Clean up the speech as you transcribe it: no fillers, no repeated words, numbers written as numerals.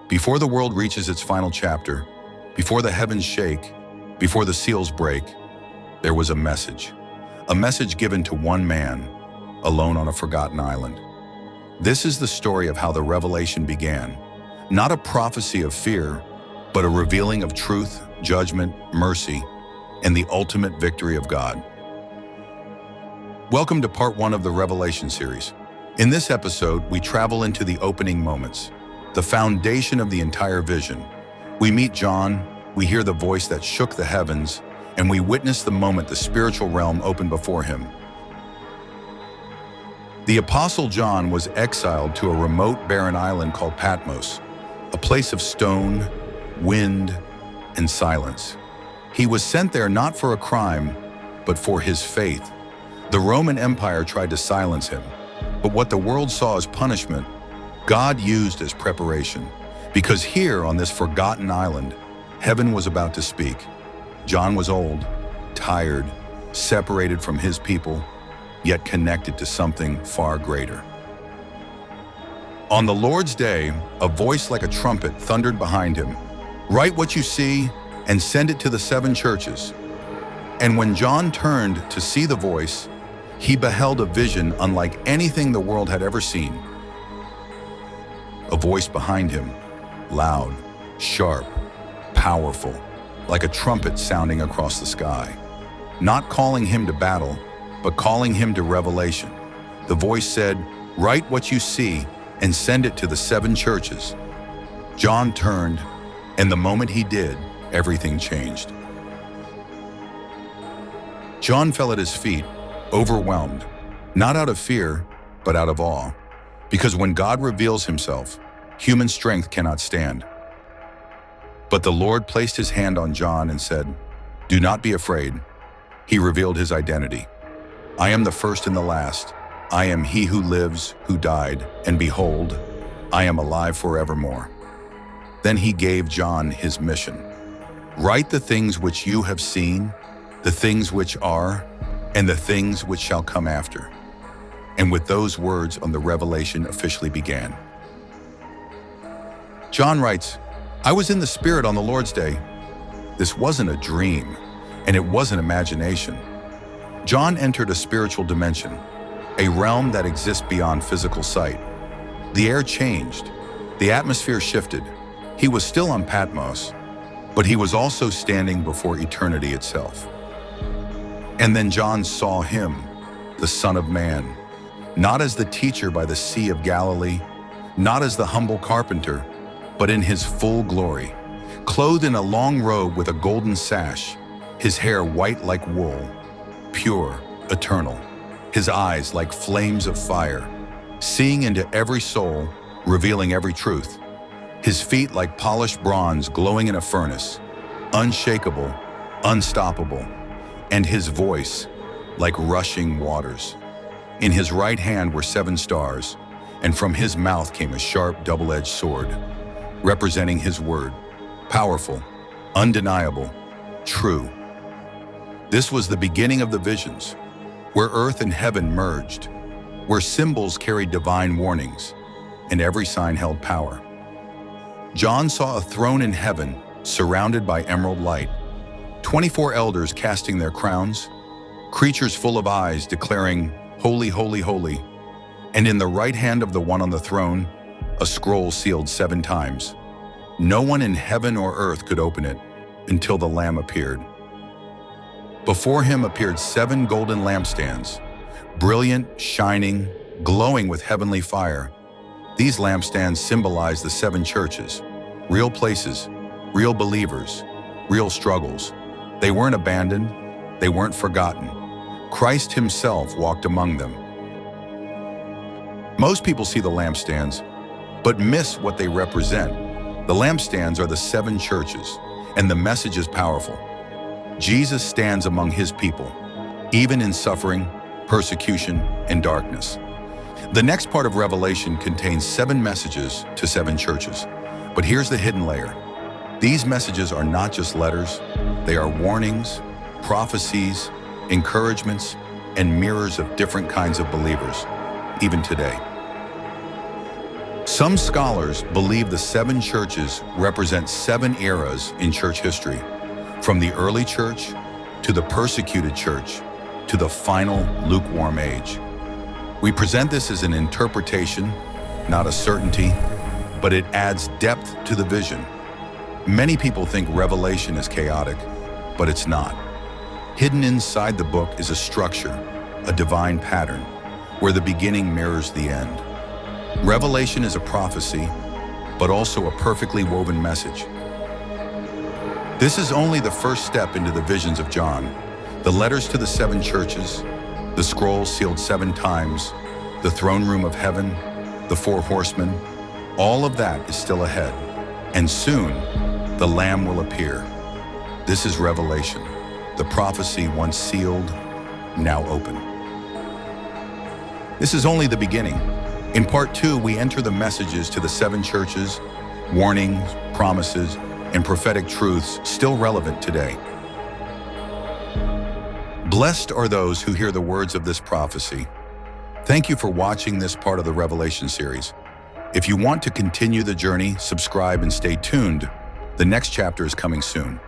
Before the world reaches its final chapter, before the heavens shake, before the seals break, there was a message given to one man, alone on a forgotten island. This is the story of how the revelation began, not a prophecy of fear, but a revealing of truth, judgment, mercy, and the ultimate victory of God. Welcome to part 1 of the Revelation series. In this episode, we travel into the opening moments, the foundation of the entire vision. We meet John, we hear the voice that shook the heavens, and we witness the moment the spiritual realm opened before him. The Apostle John was exiled to a remote, barren island called Patmos, a place of stone, wind, and silence. He was sent there not for a crime, but for his faith. The Roman Empire tried to silence him, but what the world saw as punishment, God used as preparation. Because here on this forgotten island, heaven was about to speak. John was old, tired, separated from his people, yet connected to something far greater. On the Lord's day, a voice like a trumpet thundered behind him. Write what you see and send it to the 7 churches. And when John turned to see the voice, he beheld a vision unlike anything the world had ever seen. A voice behind him, loud, sharp, powerful, like a trumpet sounding across the sky. Not calling him to battle, but calling him to revelation. The voice said, "Write what you see and send it to the 7 churches." John turned, and the moment he did, everything changed. John fell at his feet, overwhelmed, not out of fear, but out of awe. Because when God reveals himself, human strength cannot stand. But the Lord placed his hand on John and said, "Do not be afraid." He revealed his identity. "I am the first and the last. I am he who lives, who died, and behold, I am alive forevermore." Then he gave John his mission. "Write the things which you have seen, the things which are, and the things which shall come after." And with those words the revelation officially began. John writes, "I was in the Spirit on the Lord's day." This wasn't a dream, and it wasn't imagination. John entered a spiritual dimension, a realm that exists beyond physical sight. The air changed, the atmosphere shifted. He was still on Patmos, but he was also standing before eternity itself. And then John saw him, the Son of Man, not as the teacher by the Sea of Galilee, not as the humble carpenter, but in his full glory, clothed in a long robe with a golden sash, his hair white like wool, pure, eternal, his eyes like flames of fire, seeing into every soul, revealing every truth, his feet like polished bronze glowing in a furnace, unshakable, unstoppable, and his voice like rushing waters. In his right hand were 7 stars, and from his mouth came a sharp double-edged sword, representing his word, powerful, undeniable, true. This was the beginning of the visions, where earth and heaven merged, where symbols carried divine warnings, and every sign held power. John saw a throne in heaven surrounded by emerald light, 24 elders casting their crowns, creatures full of eyes declaring, "Holy, holy, holy." And in the right hand of the one on the throne, a scroll sealed 7 times. No one in heaven or earth could open it until the Lamb appeared. Before him appeared 7 golden lampstands, brilliant, shining, glowing with heavenly fire. These lampstands symbolize the 7 churches, real places, real believers, real struggles. They weren't abandoned, they weren't forgotten. Christ himself walked among them. Most people see the lampstands, but miss what they represent. The lampstands are the 7 churches, and the message is powerful. Jesus stands among his people, even in suffering, persecution, and darkness. The next part of Revelation contains 7 messages to 7 churches. But here's the hidden layer. These messages are not just letters, they are warnings, prophecies, encouragements, and mirrors of different kinds of believers, even today. Some scholars believe the seven churches represent seven eras in church history, from the early church to the persecuted church to the final lukewarm age. We present this as an interpretation, not a certainty, but it adds depth to the vision. Many people think Revelation is chaotic, but it's not. Hidden inside the book is a structure, a divine pattern, where the beginning mirrors the end. Revelation is a prophecy, but also a perfectly woven message. This is only the first step into the visions of John. The letters to the seven churches, the scrolls sealed 7 times, the throne room of heaven, the 4 horsemen, all of that is still ahead. And soon, the Lamb will appear. This is Revelation, the prophecy once sealed, now open. This is only the beginning. In part 2, we enter the messages to the 7 churches, warnings, promises, and prophetic truths still relevant today. Blessed are those who hear the words of this prophecy. Thank you for watching this part of the Revelation series. If you want to continue the journey, subscribe and stay tuned. The next chapter is coming soon.